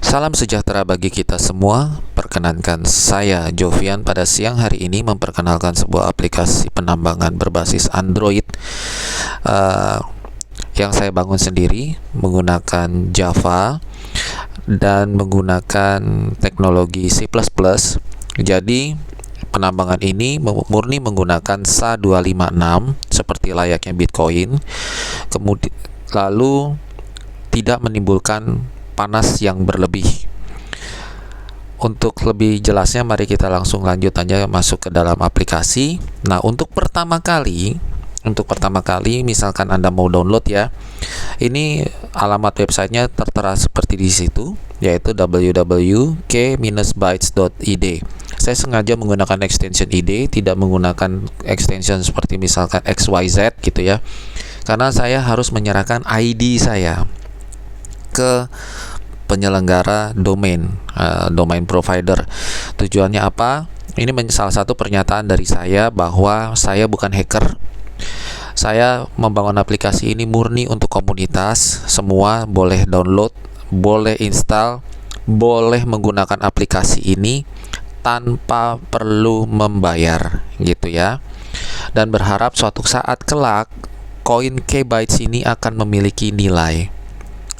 Salam sejahtera bagi kita semua. Perkenankan saya Jovian pada siang hari ini memperkenalkan sebuah aplikasi penambangan berbasis Android yang saya bangun sendiri menggunakan Java dan menggunakan teknologi C++. Jadi penambangan ini murni menggunakan SHA-256 seperti layaknya Bitcoin. Kemudian lalu tidak menimbulkan panas yang berlebih. Untuk lebih jelasnya mari kita langsung lanjut aja masuk ke dalam aplikasi. Nah, untuk pertama kali misalkan Anda mau download ya. Ini alamat websitenya tertera seperti di situ, yaitu www.k-bytes.id. Saya sengaja menggunakan extension ID, tidak menggunakan extension seperti misalkan XYZ gitu ya. Karena saya harus menyerahkan ID saya ke penyelenggara domain provider. Tujuannya apa? Ini salah satu pernyataan dari saya bahwa saya bukan hacker. Saya membangun aplikasi ini murni untuk komunitas. Semua boleh download, boleh install, boleh menggunakan aplikasi ini tanpa perlu membayar gitu ya. Dan berharap suatu saat kelak koin K-Bytes ini akan memiliki nilai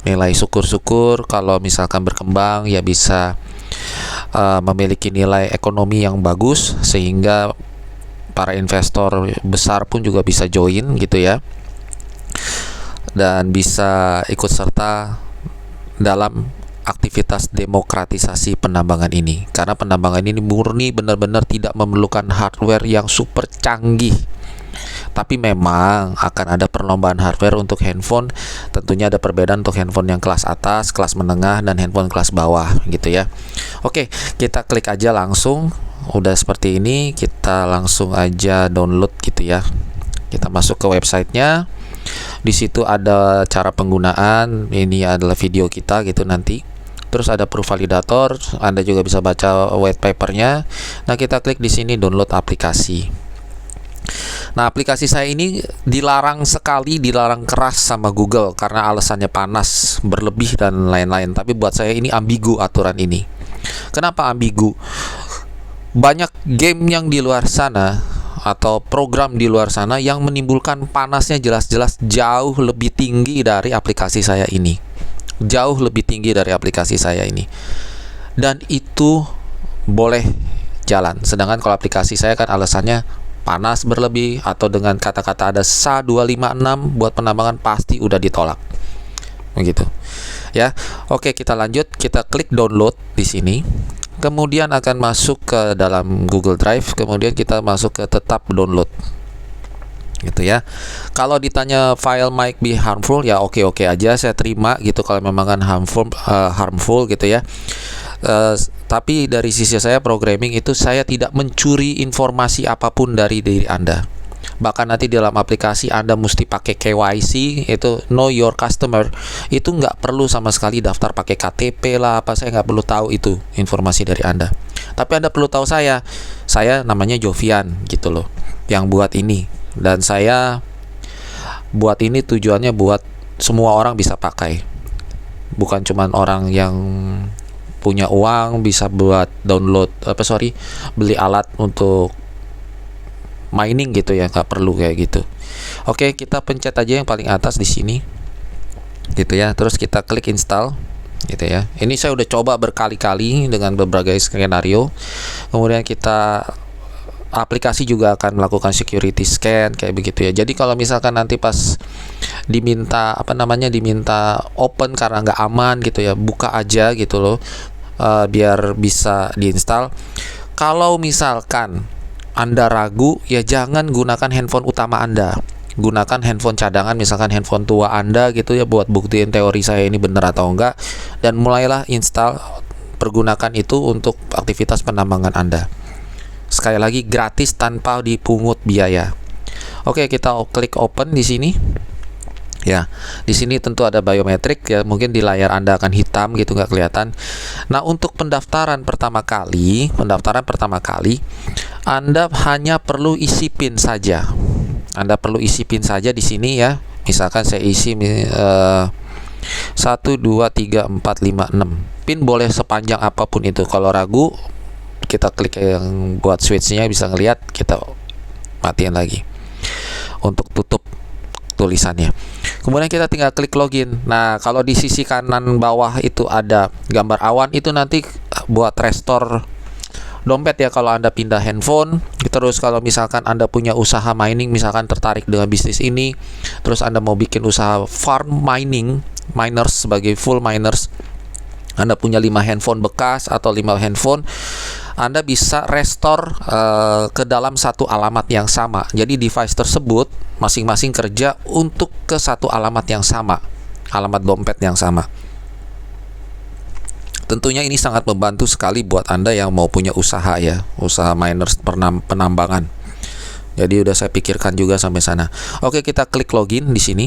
syukur-syukur kalau misalkan berkembang ya bisa memiliki nilai ekonomi yang bagus sehingga para investor besar pun juga bisa join gitu ya, dan bisa ikut serta dalam aktivitas demokratisasi penambangan ini, karena penambangan ini murni benar-benar tidak memerlukan hardware yang super canggih. Tapi memang akan ada perlombaan hardware untuk handphone. Tentunya ada perbedaan untuk handphone yang kelas atas, kelas menengah, dan handphone kelas bawah gitu ya. Oke, kita klik aja langsung. Udah seperti ini, kita langsung aja download gitu ya. Kita masuk ke websitenya. Di situ ada cara penggunaan. Ini adalah video kita gitu nanti. Terus ada proof validator. Anda juga bisa baca white papernya. Nah, kita klik di sini download aplikasi. Nah, aplikasi saya ini dilarang keras sama Google karena alasannya panas, berlebih, dan lain-lain. Tapi buat saya ini ambigu aturan ini. Kenapa ambigu? Banyak game yang di luar sana atau program di luar sana yang menimbulkan panasnya jelas-jelas jauh lebih tinggi dari aplikasi saya ini. Jauh lebih tinggi dari aplikasi saya ini. Dan itu boleh jalan. Sedangkan kalau aplikasi saya kan alasannya panas berlebih atau dengan kata-kata ada SHA-256 buat penambangan pasti udah ditolak. Begitu. Ya. Oke, kita lanjut. Kita klik download di sini. Kemudian akan masuk ke dalam Google Drive, kemudian kita masuk ke tetap download. Gitu ya. Kalau ditanya file might be harmful ya oke-oke aja, saya terima gitu kalau memang kan harmful gitu ya. Tapi dari sisi saya programming itu saya tidak mencuri informasi apapun dari diri Anda. Bahkan nanti dalam aplikasi Anda mesti pakai KYC, itu know your customer. Itu nggak perlu sama sekali daftar pakai KTP lah apa, saya nggak perlu tahu itu informasi dari Anda. Tapi Anda perlu tahu saya namanya Jovian gitu loh yang buat ini, dan saya buat ini tujuannya buat semua orang bisa pakai, bukan cuman orang yang punya uang bisa buat beli alat untuk mining gitu ya, nggak perlu kayak gitu. Oke, kita pencet aja yang paling atas di sini gitu ya, terus kita klik install gitu ya. Ini saya udah coba berkali-kali dengan berbagai skenario. Kemudian aplikasi juga akan melakukan security scan kayak begitu ya. Jadi kalau misalkan nanti pas diminta open karena nggak aman gitu ya, buka aja gitu loh, biar bisa diinstal. Kalau misalkan Anda ragu ya jangan gunakan handphone utama Anda, gunakan handphone cadangan, misalkan handphone tua Anda gitu ya, buat buktiin teori saya ini benar atau enggak, dan mulailah install, pergunakan itu untuk aktivitas penambangan Anda. Sekali lagi gratis tanpa dipungut biaya. Oke, kita klik open di sini. Ya, di sini tentu ada biometrik ya, mungkin di layar Anda akan hitam gitu nggak kelihatan. Nah, untuk pendaftaran pertama kali Anda hanya perlu isi PIN saja. Anda perlu isi PIN saja di sini ya. Misalkan saya isi 1 2 3 4 5 6. Pin boleh sepanjang apapun itu. Kalau ragu, kita klik yang buat switchnya, bisa ngelihat, kita matiin lagi untuk tutup tulisannya. Kemudian kita tinggal klik login. Nah, kalau di sisi kanan bawah itu ada gambar awan, itu nanti buat restore dompet ya kalau Anda pindah handphone. Terus kalau misalkan Anda punya usaha mining, misalkan tertarik dengan bisnis ini, terus Anda mau bikin usaha farm mining, miners sebagai full miners, Anda punya 5 handphone bekas atau 5 handphone, Anda bisa restore ke dalam satu alamat yang sama. Jadi device tersebut masing-masing kerja untuk ke satu alamat yang sama, alamat dompet yang sama. Tentunya ini sangat membantu sekali buat Anda yang mau punya usaha ya, usaha miners penambangan. Jadi udah saya pikirkan juga sampai sana. Oke, kita klik login di sini.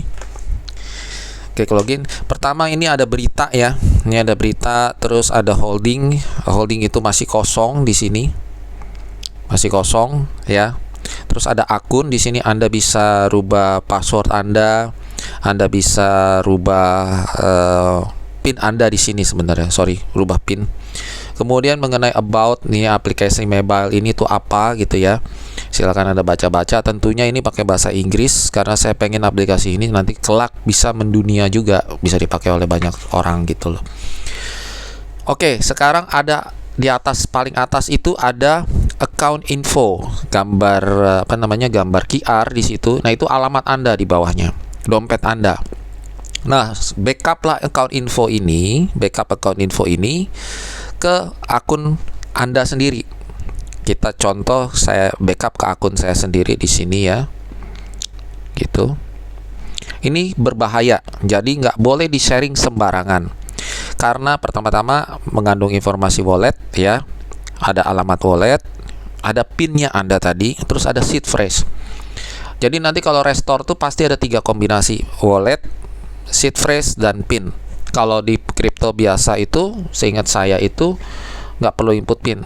Klik login. Pertama ini ada berita ya. Ini ada berita, terus ada holding. Holding itu masih kosong di sini. Masih kosong ya. Terus ada akun di sini, Anda bisa rubah password Anda. Anda bisa rubah PIN Anda di sini sebenarnya. Rubah PIN. Kemudian mengenai about nih, aplikasi mobile ini tuh apa gitu ya. Silakan Anda baca-baca. Tentunya ini pakai bahasa Inggris karena saya pengen aplikasi ini nanti kelak bisa mendunia juga, bisa dipakai oleh banyak orang gitu loh. Oke, sekarang ada di atas, paling atas itu ada account info, gambar gambar QR di situ. Nah, itu alamat Anda di bawahnya, dompet Anda. Nah, backup account info ini ke akun Anda sendiri. Kita contoh, saya backup ke akun saya sendiri di sini ya, gitu. Ini berbahaya, jadi nggak boleh di-sharing sembarangan. Karena pertama-tama mengandung informasi wallet ya, ada alamat wallet, ada PIN-nya Anda tadi, terus ada seed phrase. Jadi nanti kalau restore tuh pasti ada 3 kombinasi, wallet, seed phrase, dan PIN. Kalau di kripto biasa itu, seingat saya itu nggak perlu input PIN,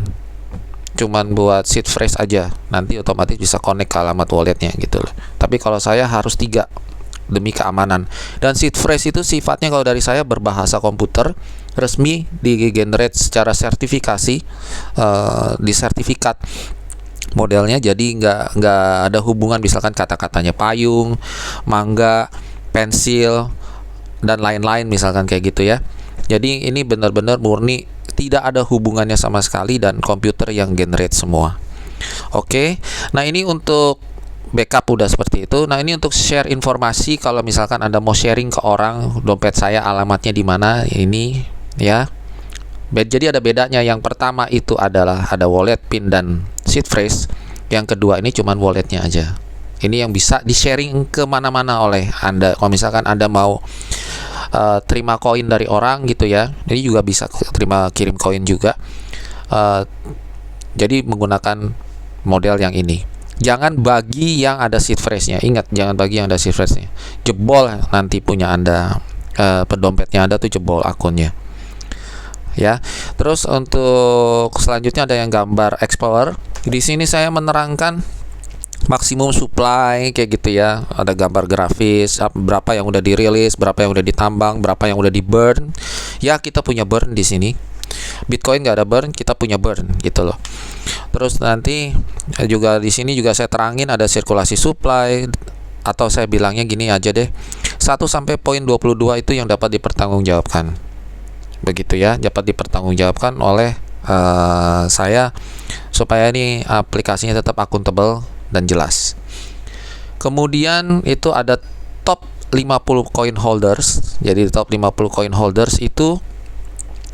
cuman buat seed phrase aja, nanti otomatis bisa connect ke alamat walletnya gitu loh. Tapi kalau saya harus 3 demi keamanan. Dan seed phrase itu sifatnya kalau dari saya berbahasa komputer, resmi, di generate secara sertifikasi, di sertifikat modelnya, jadi nggak ada hubungan misalkan kata-katanya payung, mangga, pensil, dan lain-lain misalkan kayak gitu ya. Jadi ini benar-benar murni, tidak ada hubungannya sama sekali, dan komputer yang generate semua. Oke, nah ini untuk backup udah seperti itu. Nah, ini untuk share informasi, kalau misalkan Anda mau sharing ke orang, dompet saya alamatnya di mana ini ya. Jadi ada bedanya. Yang pertama itu adalah ada wallet, PIN, dan seed phrase. Yang kedua ini cuman walletnya aja. Ini yang bisa di-sharing kemana-mana oleh Anda. Kalau misalkan Anda mau terima koin dari orang gitu ya, ini juga bisa kirim koin juga. Jadi menggunakan model yang ini. Jangan bagi yang ada seed phrase-nya. Ingat, jangan bagi yang ada seed phrase-nya. Jebol nanti punya Anda, dompetnya Anda tuh jebol akunnya. Ya. Terus untuk selanjutnya ada yang gambar Explorer. Di sini saya menerangkan maksimum supply kayak gitu ya. Ada gambar grafis, berapa yang udah dirilis, berapa yang udah ditambang, berapa yang udah di burn. Ya, kita punya burn di sini. Bitcoin nggak ada burn, kita punya burn gitu loh. Terus nanti juga di sini juga saya terangin ada sirkulasi supply, atau saya bilangnya gini aja deh, 1 sampai poin 22 itu yang dapat dipertanggungjawabkan. Begitu ya, dapat dipertanggungjawabkan oleh saya, supaya ini aplikasinya tetap akuntabel dan jelas. Kemudian itu ada top 50 coin holders. Jadi top 50 coin holders itu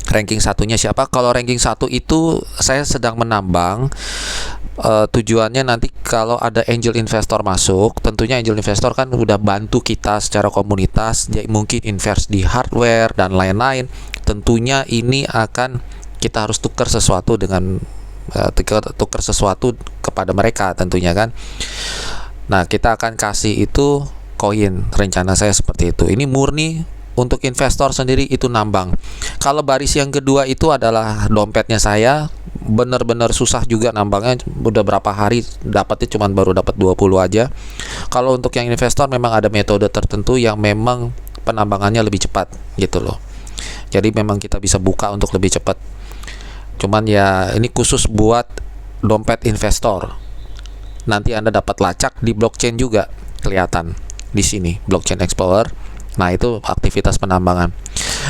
ranking satunya siapa? Kalau ranking 1 itu saya sedang menambang. Tujuannya nanti kalau ada angel investor masuk, tentunya angel investor kan udah bantu kita secara komunitas, dia mungkin invest di hardware dan lain-lain. Tentunya ini akan kita harus tukar sesuatu dengan tukar sesuatu kepada mereka tentunya kan. Nah, kita akan kasih itu koin, rencana saya seperti itu. Ini murni untuk investor sendiri, itu nambang. Kalau baris yang kedua itu adalah dompetnya saya, benar-benar susah juga nambangnya, udah berapa hari dapatnya cuman baru dapat 20 aja. Kalau untuk yang investor memang ada metode tertentu yang memang penambangannya lebih cepat gitu loh. Jadi memang kita bisa buka untuk lebih cepat. Cuman ya ini khusus buat dompet investor. Nanti Anda dapat lacak di blockchain juga kelihatan di sini, blockchain explorer. Nah, itu aktivitas penambangan.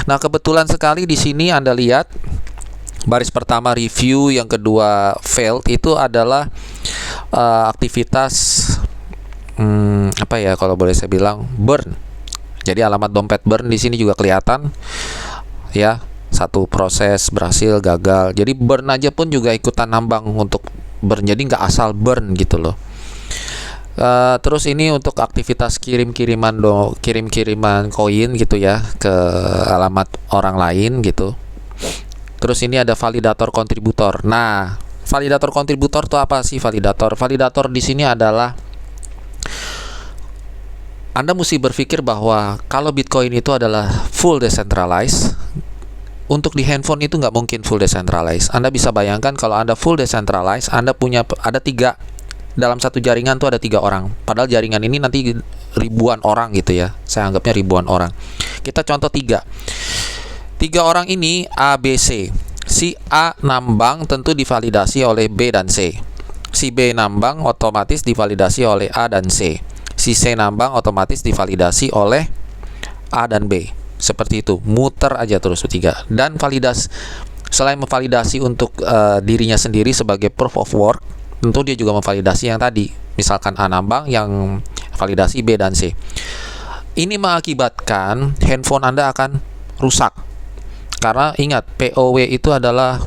Nah, kebetulan sekali di sini Anda lihat baris pertama review, yang kedua failed, itu adalah aktivitas apa ya kalau boleh saya bilang, burn. Jadi alamat dompet burn di sini juga kelihatan ya, satu proses berhasil, gagal. Jadi burn aja pun juga ikutan nambang untuk burn, jadi nggak asal burn gitu loh. Terus ini untuk aktivitas kirim-kiriman koin gitu ya ke alamat orang lain gitu. Terus ini ada validator kontributor. Nah, validator kontributor itu apa sih validator? Validator di sini adalah Anda mesti berpikir bahwa kalau Bitcoin itu adalah full decentralized, untuk di handphone itu nggak mungkin full decentralized. Anda bisa bayangkan kalau Anda full decentralized, Anda punya ada 3 dalam satu jaringan tuh ada 3 orang. Padahal jaringan ini nanti ribuan orang gitu ya. Saya anggapnya ribuan orang. Kita contoh 3 orang ini A, B, C. Si A nambang tentu divalidasi oleh B dan C. Si B nambang otomatis divalidasi oleh A dan C. Si C nambang otomatis divalidasi oleh A dan B. Seperti itu, muter aja terus bertiga. Dan selain memvalidasi untuk dirinya sendiri sebagai proof of work, tentu dia juga memvalidasi yang tadi. Misalkan A nambang, yang validasi B dan C. Ini mengakibatkan handphone Anda akan rusak. Karena ingat, POW itu adalah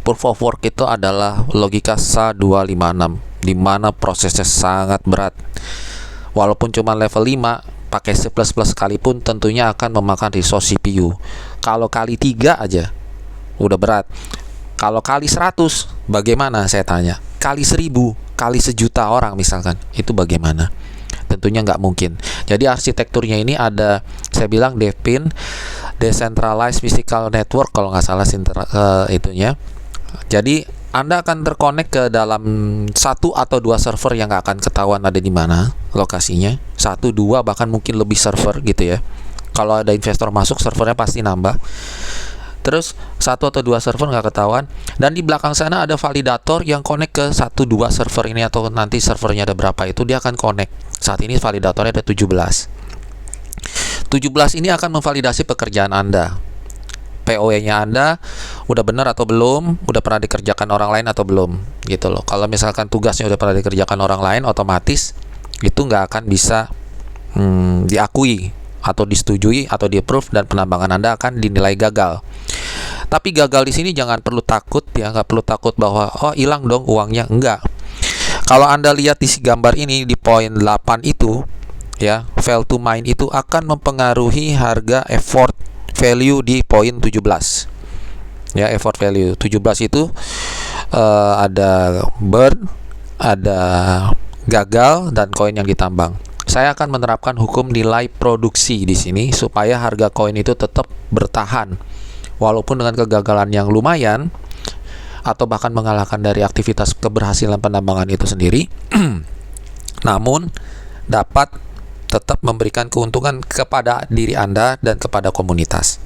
proof of work, itu adalah logika SHA-256, di mana prosesnya sangat berat. Walaupun cuma level 5, pakai C++ sekalipun tentunya akan memakan resource CPU. Kalau kali 3 aja udah berat. Kalau kali 100 bagaimana, saya tanya? Kali 1000, kali 1.000.000 orang misalkan, itu bagaimana? Tentunya nggak mungkin. Jadi arsitekturnya ini ada, saya bilang DePIN, Decentralized Physical Network kalau nggak salah itunya. Jadi Anda akan terkonek ke dalam 1 atau 2 server yang nggak akan ketahuan ada di mana lokasinya. 1, 2, bahkan mungkin lebih server gitu ya. Kalau ada investor masuk, servernya pasti nambah. Terus 1 atau 2 server nggak ketahuan. Dan di belakang sana ada validator yang connect ke 1, 2 server ini, atau nanti servernya ada berapa itu dia akan connect. Saat ini validatornya ada 17. 17 ini akan memvalidasi pekerjaan Anda. POW-nya Anda udah benar atau belum, udah pernah dikerjakan orang lain atau belum gitu loh. Kalau misalkan tugasnya udah pernah dikerjakan orang lain, otomatis itu nggak akan bisa diakui atau disetujui atau di-approve, dan penambangan Anda akan dinilai gagal. Tapi gagal di sini jangan perlu takut ya, nggak perlu takut bahwa oh hilang dong uangnya, enggak. Kalau Anda lihat di gambar ini di poin 8 itu ya, fail to mine itu akan mempengaruhi harga effort value di poin 17 ya. Effort value 17 itu ada burn, ada gagal, dan koin yang ditambang. Saya akan menerapkan hukum nilai produksi di sini supaya harga koin itu tetap bertahan walaupun dengan kegagalan yang lumayan atau bahkan mengalahkan dari aktivitas keberhasilan penambangan itu sendiri. Namun dapat tetap memberikan keuntungan kepada diri Anda dan kepada komunitas.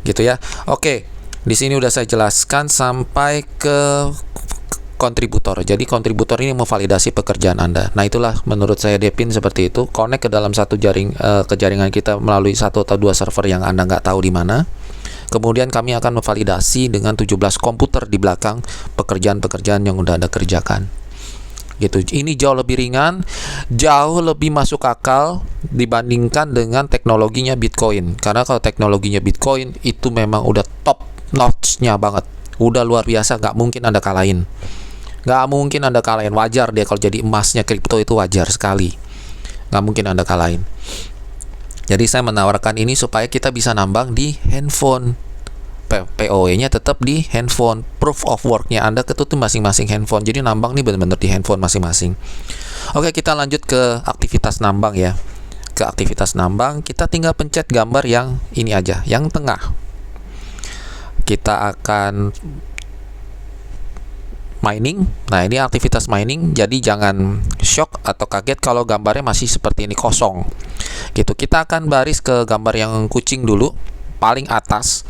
Gitu ya. Oke, di sini udah saya jelaskan sampai ke kontributor. Jadi kontributor ini memvalidasi pekerjaan Anda. Nah, itulah menurut saya DePIN seperti itu. Connect ke dalam satu ke jaringan kita melalui 1 atau 2 server yang Anda nggak tahu di mana. Kemudian kami akan memvalidasi dengan 17 komputer di belakang pekerjaan-pekerjaan yang udah Anda kerjakan. Gitu. Ini jauh lebih ringan, jauh lebih masuk akal dibandingkan dengan teknologinya Bitcoin. Karena kalau teknologinya Bitcoin itu memang udah top notch-nya banget, udah luar biasa, nggak mungkin Anda kalahin. Nggak mungkin Anda kalahin. Wajar dia kalau jadi emasnya kripto, itu wajar sekali. Nggak mungkin Anda kalahin. Jadi saya menawarkan ini supaya kita bisa nambang di handphone. POW-nya tetap di handphone. Proof of work-nya Anda ketutup masing-masing handphone. Jadi nambang nih benar-benar di handphone masing-masing. Oke, kita lanjut ke aktivitas nambang ya. Ke aktivitas nambang, kita tinggal pencet gambar yang ini aja, yang tengah. Kita akan mining. Nah, ini aktivitas mining. Jadi jangan shock atau kaget kalau gambarnya masih seperti ini kosong. gitu. Kita akan baris ke gambar yang kucing dulu, paling atas.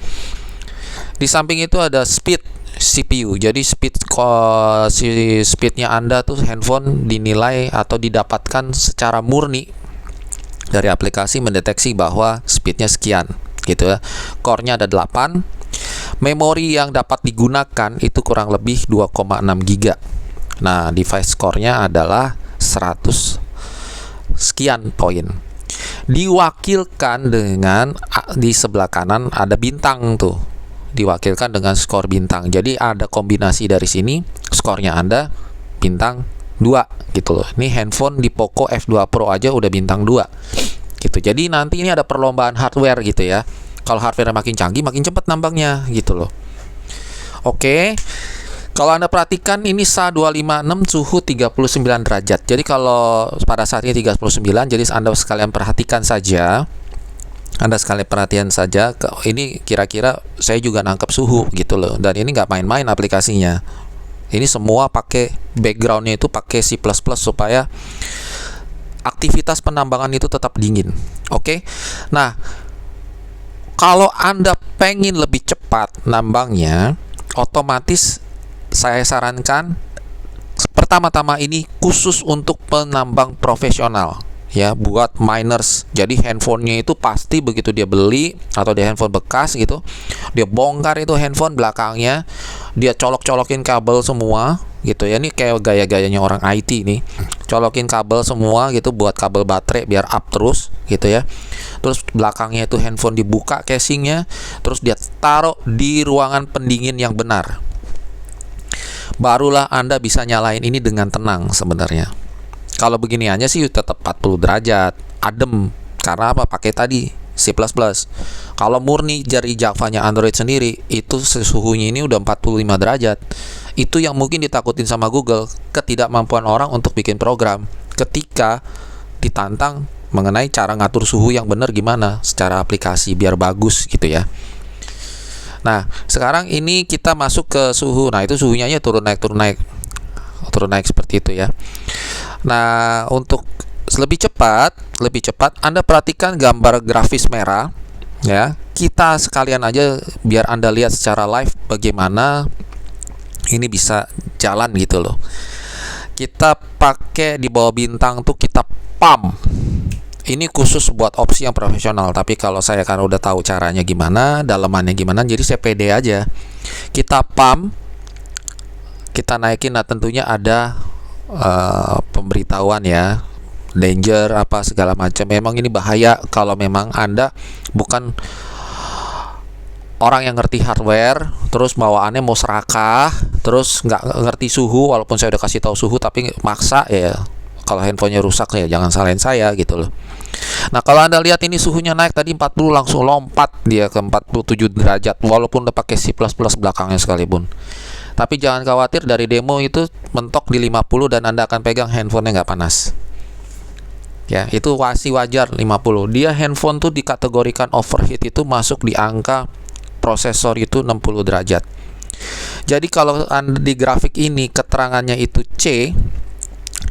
Di samping itu ada speed CPU. Jadi speednya Anda tuh handphone dinilai atau didapatkan secara murni dari aplikasi mendeteksi bahwa speednya sekian gitu ya. Core-nya ada 8. Memori yang dapat digunakan itu kurang lebih 2,6 GB. Nah, device core-nya adalah 100 sekian poin. Diwakilkan dengan di sebelah kanan ada bintang tuh. Diwakilkan dengan skor bintang. Jadi ada kombinasi dari sini, skornya Anda bintang 2 gitu loh. Ini handphone di Poco F2 Pro aja udah bintang 2 gitu. Jadi nanti ini ada perlombaan hardware gitu ya. Kalau hardware makin canggih makin cepat nambangnya gitu loh. Oke. Kalau Anda perhatikan ini SA256 suhu 39 derajat. Jadi kalau pada saat ini 39, jadi Anda sekalian perhatikan saja. Ini kira-kira saya juga nangkep suhu gitu loh. Dan ini nggak main-main aplikasinya. Ini semua pakai backgroundnya itu pakai C++ supaya aktivitas penambangan itu tetap dingin. Oke. Nah, kalau Anda pengen lebih cepat nambangnya, otomatis saya sarankan pertama-tama ini khusus untuk penambang profesional ya, buat miners. Jadi handphonenya itu pasti begitu dia beli atau dia handphone bekas gitu, dia bongkar itu handphone belakangnya, dia colok-colokin kabel semua gitu ya. Ini kayak gaya-gayanya orang IT nih, colokin kabel semua gitu buat kabel baterai biar up terus gitu ya. Terus belakangnya itu handphone dibuka casingnya, terus dia taruh di ruangan pendingin yang benar. Barulah Anda bisa nyalain ini dengan tenang sebenarnya. Kalau begini aja sih tetap 40 derajat, adem. Karena apa? Pakai tadi C++. Kalau murni dari Java-nya Android sendiri, itu suhunya ini udah 45 derajat. Itu yang mungkin ditakutin sama Google, ketidakmampuan orang untuk bikin program ketika ditantang mengenai cara ngatur suhu yang benar gimana secara aplikasi biar bagus gitu ya. Nah, sekarang ini kita masuk ke suhu. Nah, itu suhunya ya turun naik seperti itu ya. Nah, untuk lebih cepat Anda perhatikan gambar grafis merah ya. Kita sekalian aja biar Anda lihat secara live bagaimana ini bisa jalan gitu loh. Kita pakai di bawah bintang tuh kita pump. Ini khusus buat opsi yang profesional, tapi kalau saya kan udah tahu caranya gimana, dalemannya gimana, jadi saya pede aja. Kita pump, kita naikin. Nah, tentunya ada pemberitahuan ya, danger apa segala macam. Memang ini bahaya kalau memang Anda bukan orang yang ngerti hardware, terus bawaannya mau serakah, terus nggak ngerti suhu. Walaupun saya udah kasih tahu suhu tapi maksa ya. Kalau handphonenya rusak ya jangan salahin saya gitu loh. Nah, kalau Anda lihat ini suhunya naik tadi 40, langsung lompat dia ke 47 derajat walaupun udah pakai C++ belakangnya sekalipun. Tapi jangan khawatir, dari demo itu mentok di 50 dan Anda akan pegang handphonenya nggak panas. Ya, itu masih wajar 50. Dia handphone tuh dikategorikan overheat itu masuk di angka prosesor itu 60 derajat. Jadi kalau Anda di grafik ini keterangannya itu C,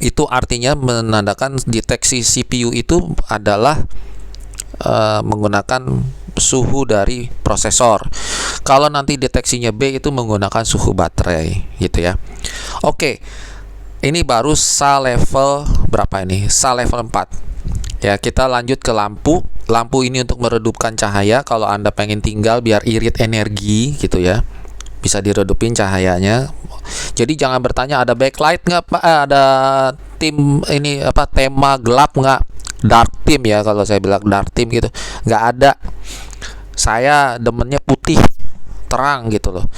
itu artinya menandakan deteksi CPU itu adalah menggunakan suhu dari prosesor. Kalau nanti deteksinya B itu menggunakan suhu baterai gitu ya. Oke. Ini baru SA level berapa ini? SA level 4. Ya, kita lanjut ke lampu. Lampu ini untuk meredupkan cahaya. Kalau Anda pengen tinggal biar irit energi gitu ya, bisa diredupin cahayanya. Jadi jangan bertanya ada backlight nggak Pak, ada tema gelap nggak, dark theme ya, kalau saya bilang dark theme gitu, nggak ada. Saya demennya putih terang gitu loh.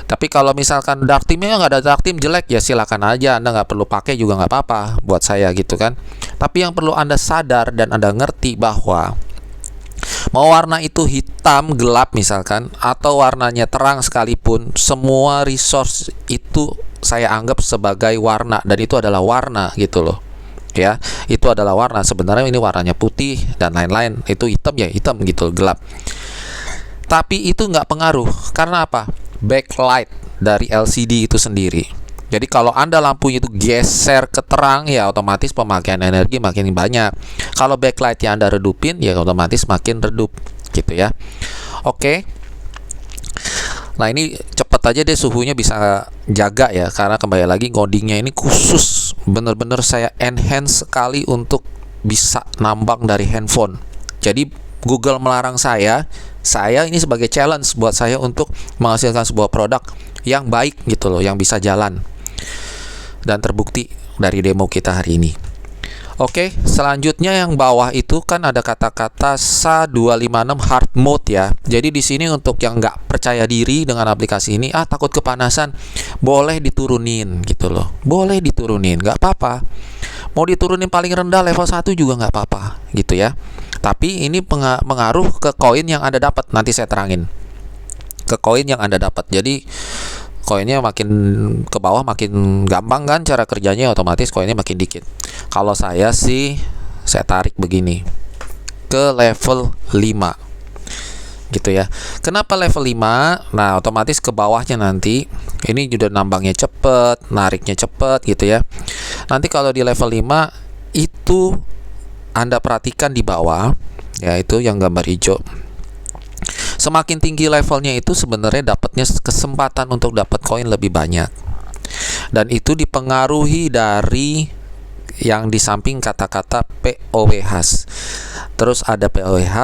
Tapi kalau misalkan dark theme-nya nggak ada dark theme jelek, ya silakan aja, Anda nggak perlu pakai juga nggak apa-apa buat saya gitu kan. Tapi yang perlu Anda sadar dan Anda ngerti bahwa mau warna itu hitam gelap misalkan atau warnanya terang sekalipun, semua resource itu saya anggap sebagai warna, dan itu adalah warna gitu loh ya. Itu adalah warna, sebenarnya ini warnanya putih dan lain-lain, itu hitam ya hitam gitu, gelap. Tapi itu nggak pengaruh. Karena apa? Backlight dari LCD itu sendiri. Jadi kalau Anda lampunya itu geser ke terang, ya otomatis pemakaian energi makin banyak. Kalau backlight yang Anda redupin, ya otomatis makin redup gitu ya. Oke. Nah, ini cepet aja deh suhunya bisa jaga ya, karena kembali lagi ngodingnya ini khusus, bener-bener saya enhance sekali untuk bisa nambang dari handphone. Jadi Google melarang saya ini sebagai challenge buat saya untuk menghasilkan sebuah produk yang baik gitu loh, yang bisa jalan. Dan terbukti dari demo kita hari ini. Oke, selanjutnya yang bawah itu kan ada kata-kata SA256 hard mode ya. Jadi di sini untuk yang nggak percaya diri dengan aplikasi ini, takut kepanasan, boleh diturunin gitu loh. Boleh diturunin, nggak apa-apa. Mau diturunin paling rendah level 1 juga nggak apa-apa gitu ya. Tapi ini pengaruh ke koin yang Anda dapat. Nanti saya terangin ke koin yang Anda dapat. Jadi koinnya makin ke bawah makin gampang kan cara kerjanya, otomatis koinnya makin dikit. Kalau saya sih, saya tarik begini ke level 5 gitu ya. Kenapa level 5? Nah, otomatis ke bawahnya nanti ini juga nambangnya cepet, nariknya cepet gitu ya. Nanti kalau di level 5 itu Anda perhatikan di bawah, yaitu yang gambar hijau. Semakin tinggi levelnya itu sebenarnya dapatnya kesempatan untuk dapat koin lebih banyak. Dan itu dipengaruhi dari yang di samping kata-kata POWH. Terus ada POWH,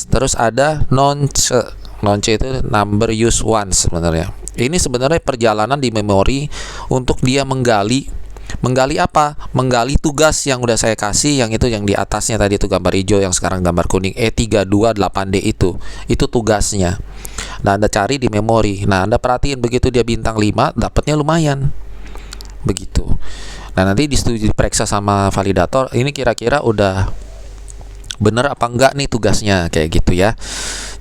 terus ada nonce. Nonce itu number use once sebenarnya. Ini sebenarnya perjalanan di memori untuk dia menggali apa? Menggali tugas yang udah saya kasih, yang itu yang di atasnya tadi itu gambar hijau, yang sekarang gambar kuning, E328D itu tugasnya. Nah, Anda cari di memori. Nah, Anda perhatiin begitu dia bintang 5, dapatnya lumayan. Begitu. Nah, nanti diperiksa sama validator, ini kira-kira udah bener apa enggak nih tugasnya, kayak gitu ya.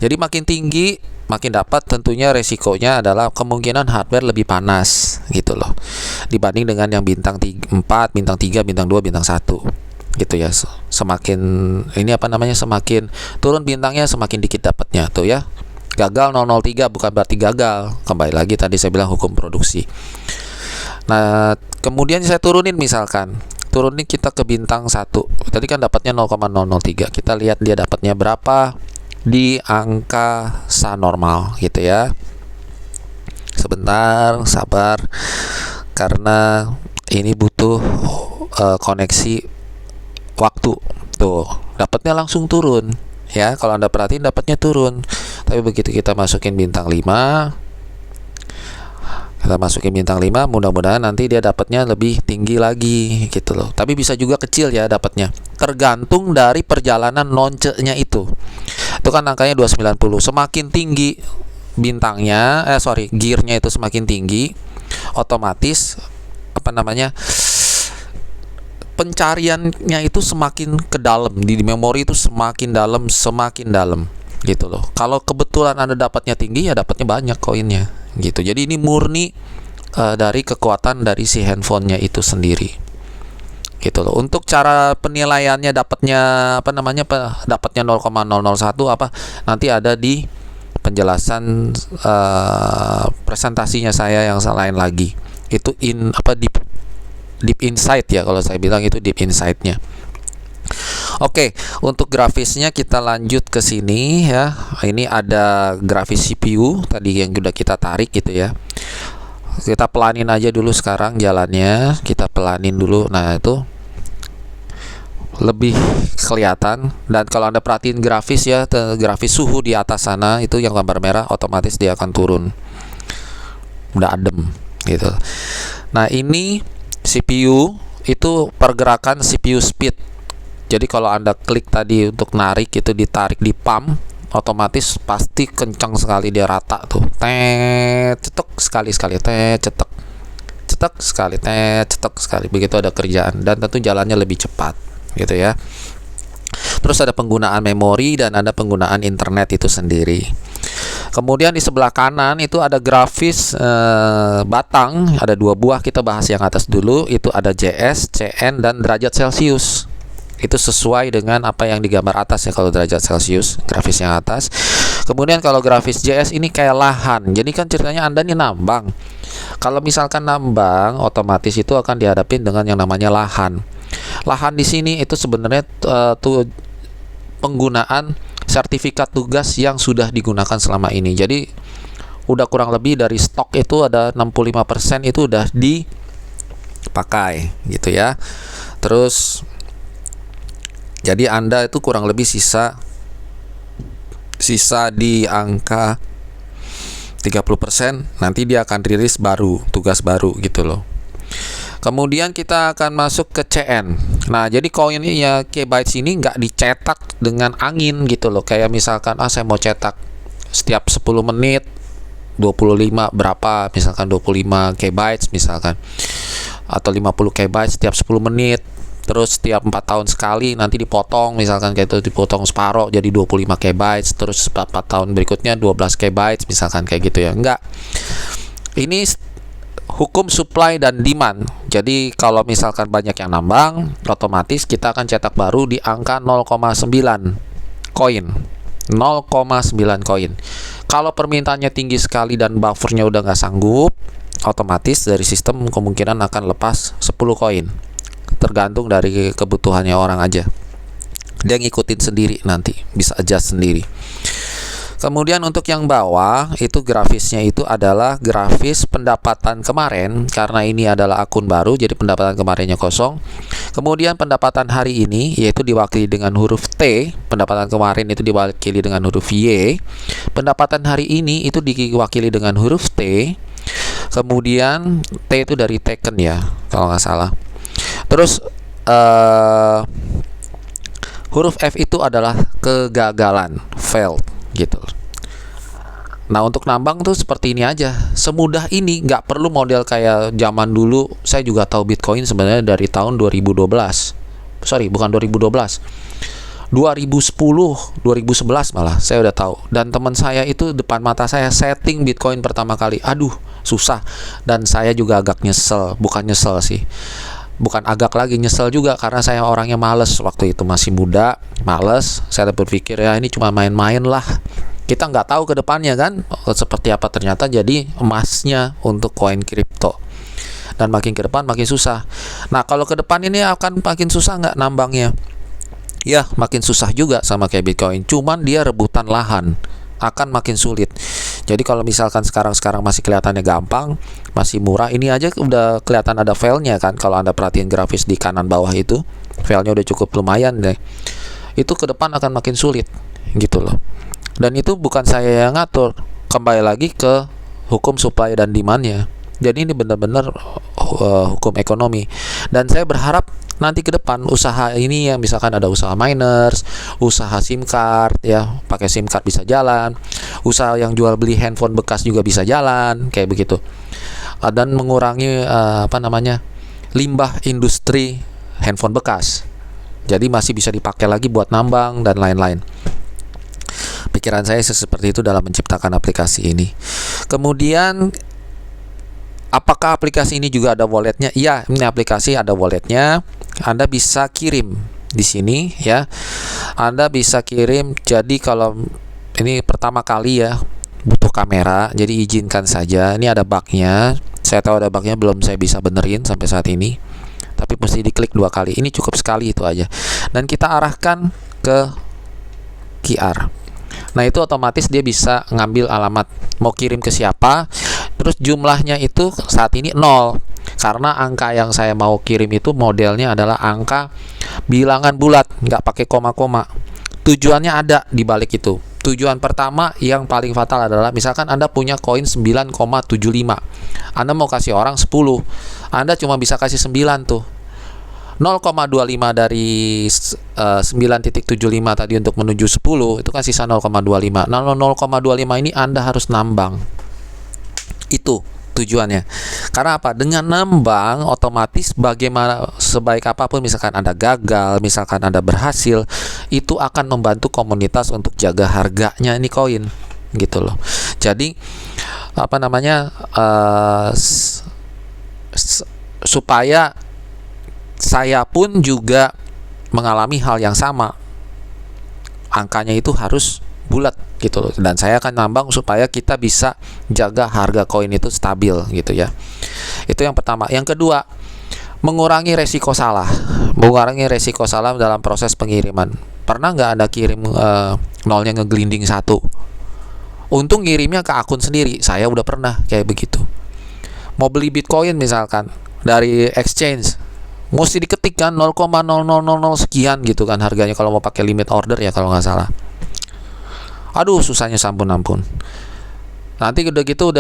Jadi makin tinggi makin dapat, tentunya resikonya adalah kemungkinan hardware lebih panas gitu loh, dibanding dengan yang bintang 4, bintang 3, bintang 2, bintang 1 gitu ya. Semakin ini semakin turun bintangnya semakin dikit dapatnya tuh ya. Gagal 003 bukan berarti gagal, kembali lagi tadi saya bilang hukum produksi. Nah, kemudian saya turunin kita ke bintang 1. Tadi kan dapatnya 0,003. Kita lihat dia dapatnya berapa di angka SA normal gitu ya. Sebentar, sabar, karena ini butuh koneksi waktu. Tuh, dapatnya langsung turun ya. Kalau Anda perhatiin dapatnya turun. Tapi begitu kita masukin bintang 5, mudah-mudahan nanti dia dapatnya lebih tinggi lagi gitu loh. Tapi bisa juga kecil ya dapatnya, tergantung dari perjalanan nonce-nya itu. Itu kan angkanya 290. Semakin tinggi bintangnya, gearnya itu semakin tinggi, otomatis pencariannya itu semakin ke dalam, di memori itu semakin dalam gitu loh. Kalau kebetulan Anda dapatnya tinggi, ya dapatnya banyak koinnya gitu. Jadi ini murni dari kekuatan dari si handphonenya itu sendiri gitu loh. Untuk cara penilaiannya dapatnya dapatnya 0,001 nanti ada di penjelasan presentasinya saya yang lain lagi. Itu deep insight ya, kalau saya bilang itu deep insight-nya. Oke, untuk grafisnya kita lanjut ke sini ya. Ini ada grafis CPU tadi yang sudah kita tarik gitu ya. Kita pelanin aja dulu sekarang jalannya, kita pelanin dulu. Nah, itu lebih kelihatan. Dan kalau Anda perhatiin grafis ya, grafis suhu di atas sana itu yang gambar merah, otomatis dia akan turun, udah adem gitu. Nah, ini CPU itu pergerakan CPU speed. Jadi kalau Anda klik tadi untuk narik, itu ditarik di pump, otomatis pasti kencang sekali dia, rata tuh, cetek sekali, cetek sekali, cetek sekali. Begitu ada kerjaan, dan tentu jalannya lebih cepat gitu ya. Terus ada penggunaan memori dan ada penggunaan internet itu sendiri. Kemudian di sebelah kanan itu ada grafis batang, ada 2 buah. Kita bahas yang atas dulu, itu ada JS, CN, dan derajat Celcius. Itu sesuai dengan apa yang digambar atas ya, kalau derajat Celcius grafis yang atas. Kemudian kalau grafis JS ini kayak lahan. Jadi kan ceritanya Anda nih nambang, Kalau misalkan nambang, otomatis itu akan dihadapin dengan yang namanya lahan. Lahan di sini itu sebenarnya tuh penggunaan sertifikat tugas yang sudah digunakan selama ini. Jadi udah kurang lebih dari stok itu ada 65% itu udah dipakai gitu ya. Terus jadi Anda itu kurang lebih sisa di angka 30%, nanti dia akan rilis baru, tugas baru gitu loh. Kemudian kita akan masuk ke CN. Nah, jadi koin ini ya Kbytes ini nggak dicetak dengan angin gitu loh. Kayak misalkan saya mau cetak setiap 10 menit 25 berapa, misalkan 25 Kbytes misalkan, atau 50 Kbytes setiap 10 menit. Terus setiap 4 tahun sekali nanti dipotong, misalkan kayak itu dipotong separoh jadi 25 Kbytes, terus 4 tahun berikutnya 12 Kbytes misalkan kayak gitu ya. Enggak. Ini hukum supply dan demand. Jadi kalau misalkan banyak yang nambang, otomatis kita akan cetak baru di angka 0,9 koin. 0,9 koin. Kalau permintaannya tinggi sekali dan buffernya udah nggak sanggup, otomatis dari sistem kemungkinan akan lepas 10 koin. Tergantung dari kebutuhannya orang aja. Dia ngikutin sendiri, nanti bisa adjust sendiri. Kemudian untuk yang bawah itu grafisnya itu adalah grafis pendapatan kemarin, karena ini adalah akun baru jadi pendapatan kemarinnya kosong. Kemudian pendapatan hari ini yaitu diwakili dengan huruf T, pendapatan kemarin itu diwakili dengan huruf Y, pendapatan hari ini itu diwakili dengan huruf T. Kemudian T itu dari taken ya kalau nggak salah. Terus huruf F itu adalah kegagalan, failed gitu. Nah, untuk nambang tuh seperti ini aja, semudah ini, nggak perlu model kayak zaman dulu. Saya juga tahu Bitcoin sebenarnya dari tahun 2012. Sorry, bukan 2012. 2010, 2011 malah saya udah tahu. Dan teman saya itu depan mata saya setting Bitcoin pertama kali. Aduh, susah. Dan saya juga agak nyesel, bukan nyesel sih. Bukan agak lagi, nyesel juga karena saya orangnya males waktu itu, masih muda, males. Saya berpikir ya ini cuma main-main lah. Kita nggak tahu ke depannya kan seperti apa, ternyata jadi emasnya untuk koin kripto. Dan makin ke depan makin susah. Nah, kalau ke depan ini akan makin susah nggak nambangnya? Ya, makin susah juga sama kayak Bitcoin. Cuman dia rebutan lahan, akan makin sulit. Jadi kalau misalkan sekarang masih kelihatannya gampang, masih murah, ini aja udah kelihatan ada failnya kan. Kalau Anda perhatiin grafis di kanan bawah itu, failnya udah cukup lumayan deh. Itu ke depan akan makin sulit gitu loh. Dan itu bukan saya yang ngatur, kembali lagi ke hukum supply dan demand-nya. Jadi ini benar-benar hukum ekonomi. Dan saya berharap nanti ke depan usaha ini ya, misalkan ada usaha miners, usaha SIM card ya, pakai SIM card bisa jalan, usaha yang jual beli handphone bekas juga bisa jalan kayak begitu. Dan mengurangi limbah industri handphone bekas. Jadi masih bisa dipakai lagi buat nambang dan lain-lain. Pikiran saya seperti itu dalam menciptakan aplikasi ini. Kemudian apakah aplikasi ini juga ada walletnya? Iya, ini aplikasi ada walletnya. Anda bisa kirim di sini ya. Anda bisa kirim. Jadi kalau ini pertama kali ya, butuh kamera. Jadi izinkan saja. Ini ada bugnya. Saya tahu ada bugnya, belum saya bisa benerin sampai saat ini. Tapi mesti diklik 2 kali. Ini cukup sekali itu aja. Dan kita arahkan ke QR. Nah, itu otomatis dia bisa ngambil alamat mau kirim ke siapa. Terus jumlahnya itu saat ini 0, karena angka yang saya mau kirim itu modelnya adalah angka bilangan bulat, nggak pakai koma-koma. Tujuannya ada di balik itu. Tujuan pertama yang paling fatal adalah misalkan Anda punya koin 9,75, Anda mau kasih orang 10, Anda cuma bisa kasih 9 tuh. 0,25 dari 9.75 tadi untuk menuju 10 itu kan sisa 0,25. Nah, 0,25 ini Anda harus nambang. Itu tujuannya. Karena apa? Dengan nambang otomatis bagaimana sebaik apapun misalkan Anda gagal, misalkan Anda berhasil, itu akan membantu komunitas untuk jaga harganya ini koin gitu loh. Jadi supaya saya pun juga mengalami hal yang sama, angkanya itu harus bulat gitu loh. Dan saya akan nambang supaya kita bisa jaga harga koin itu stabil gitu ya. Itu yang pertama. Yang kedua, mengurangi resiko salah. Mengurangi resiko salah dalam proses pengiriman. Pernah nggak Anda kirim nolnya ngegelinding 1? Untung ngirimnya ke akun sendiri. Saya udah pernah kayak begitu. Mau beli Bitcoin misalkan dari exchange, mesti diketik kan 0,0000 sekian gitu kan harganya kalau mau pakai limit order ya kalau nggak salah. Aduh, susahnya sampun ampun. Nanti udah gitu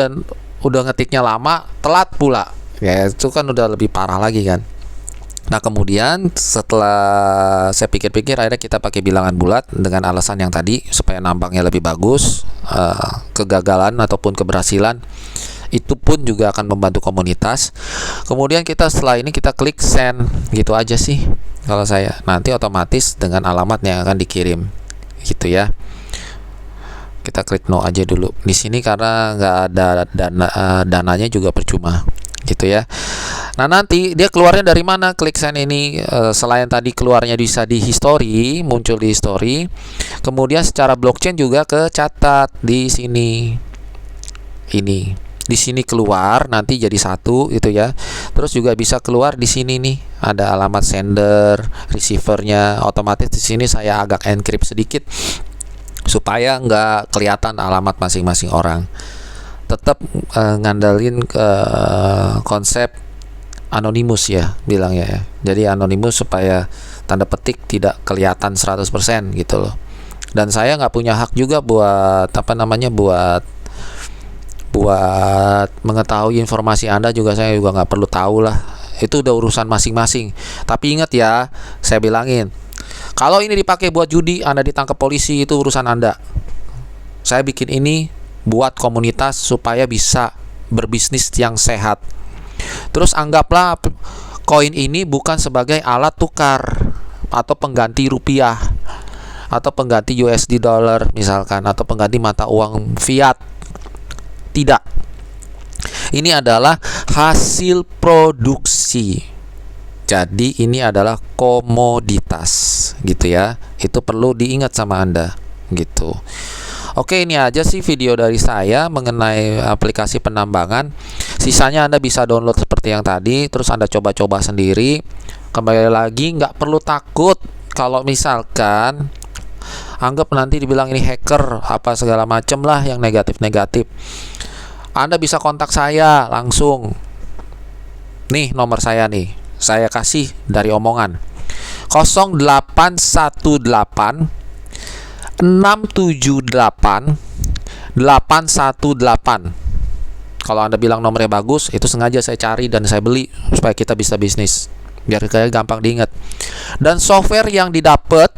udah ngetiknya lama, telat pula. Ya itu kan udah lebih parah lagi kan. Nah kemudian setelah saya pikir-pikir, akhirnya kita pakai bilangan bulat dengan alasan yang tadi supaya nambangnya lebih bagus. Kegagalan ataupun keberhasilan itu pun juga akan membantu komunitas. Kemudian kita setelah ini kita klik send, gitu aja sih kalau saya. Nanti otomatis dengan alamat yang akan dikirim gitu ya. Kita klik no aja dulu di sini karena nggak ada dananya juga percuma gitu ya. Nah nanti dia keluarnya dari mana? Klik send ini selain tadi keluarnya bisa di history, muncul di history, kemudian secara blockchain juga kecatat di sini. Ini di sini keluar nanti jadi satu gitu ya. Terus juga bisa keluar di sini nih ada alamat sender, receivernya. Otomatis di sini saya agak encrypt sedikit supaya nggak kelihatan alamat masing-masing orang. Tetap ngandalin konsep anonimus ya bilangnya ya. Jadi anonimus supaya tanda petik tidak kelihatan 100% gitu loh. Dan saya nggak punya hak juga buat buat mengetahui informasi Anda juga, saya juga nggak perlu tahu lah. Itu udah urusan masing-masing. Tapi ingat ya, saya bilangin, kalau ini dipakai buat judi, Anda ditangkap polisi, itu urusan Anda. Saya bikin ini buat komunitas supaya bisa berbisnis yang sehat. Terus anggaplah koin ini bukan sebagai alat tukar atau pengganti rupiah atau pengganti USD dollar misalkan, atau pengganti mata uang fiat. Tidak. Ini adalah hasil produksi. Jadi ini adalah komoditas gitu ya. Itu perlu diingat sama Anda gitu. Oke, ini aja sih video dari saya mengenai aplikasi penambangan. Sisanya Anda bisa download seperti yang tadi, terus Anda coba-coba sendiri. Kembali lagi, nggak perlu takut kalau misalkan anggap nanti dibilang ini hacker apa segala macem lah yang negatif-negatif. Anda bisa kontak saya langsung. Nih nomor saya nih, saya kasih dari omongan 0818 678 818. Kalau Anda bilang nomornya bagus, itu sengaja saya cari dan saya beli supaya kita bisa bisnis, biar kalian gampang diingat. Dan software yang didapat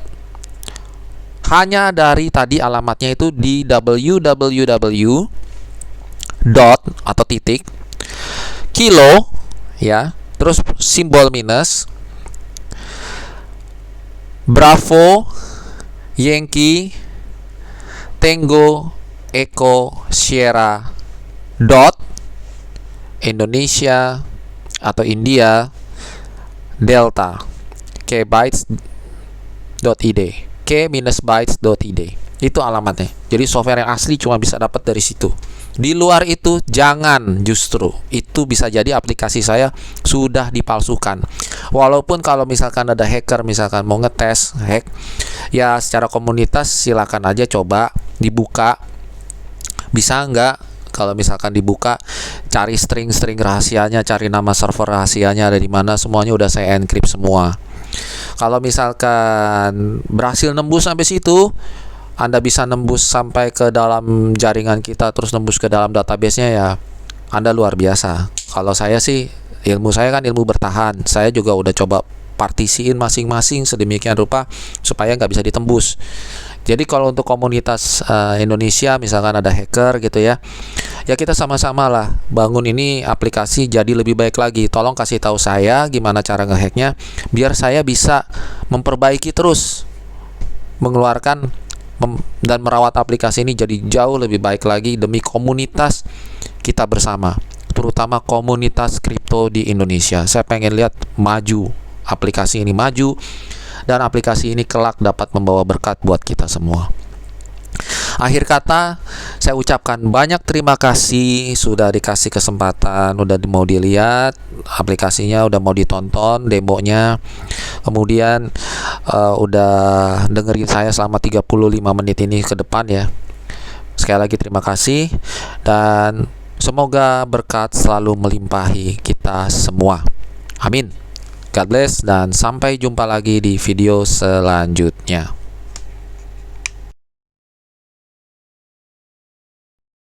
hanya dari tadi alamatnya itu di www dot atau titik kilo ya, terus simbol minus Bravo Yankee Tango Echo Sierra dot Indonesia atau India Delta kbytes.id k-bytes.id. Itu alamatnya. Jadi software yang asli cuma bisa dapat dari situ. Di luar itu jangan, justru itu bisa jadi aplikasi saya sudah dipalsukan. Walaupun kalau misalkan ada hacker misalkan mau ngetes hack, ya secara komunitas silakan aja coba dibuka. Bisa nggak? Kalau misalkan dibuka, cari string-string rahasianya, cari nama server rahasianya ada di mana, semuanya udah saya encrypt semua. Kalau misalkan berhasil nembus sampai situ, Anda bisa nembus sampai ke dalam jaringan kita, terus nembus ke dalam database-nya, ya Anda luar biasa. Kalau saya sih, ilmu saya kan ilmu bertahan. Saya juga udah coba partisiin masing-masing sedemikian rupa supaya nggak bisa ditembus. Jadi kalau untuk komunitas Indonesia misalkan ada hacker gitu ya, ya kita sama-sama lah bangun ini aplikasi jadi lebih baik lagi. Tolong kasih tahu saya gimana cara ngehacknya, biar saya bisa memperbaiki terus, mengeluarkan dan merawat aplikasi ini jadi jauh lebih baik lagi demi komunitas kita bersama, terutama komunitas kripto di Indonesia. Saya pengen lihat maju, aplikasi ini maju, dan aplikasi ini kelak dapat membawa berkat buat kita semua. Akhir kata, saya ucapkan banyak terima kasih sudah dikasih kesempatan, udah mau dilihat aplikasinya, udah mau ditonton demonya, kemudian udah dengerin saya selama 35 menit ini ke depan ya. Sekali lagi terima kasih, dan semoga berkat selalu melimpahi kita semua. Amin. God bless, dan sampai jumpa lagi di video selanjutnya.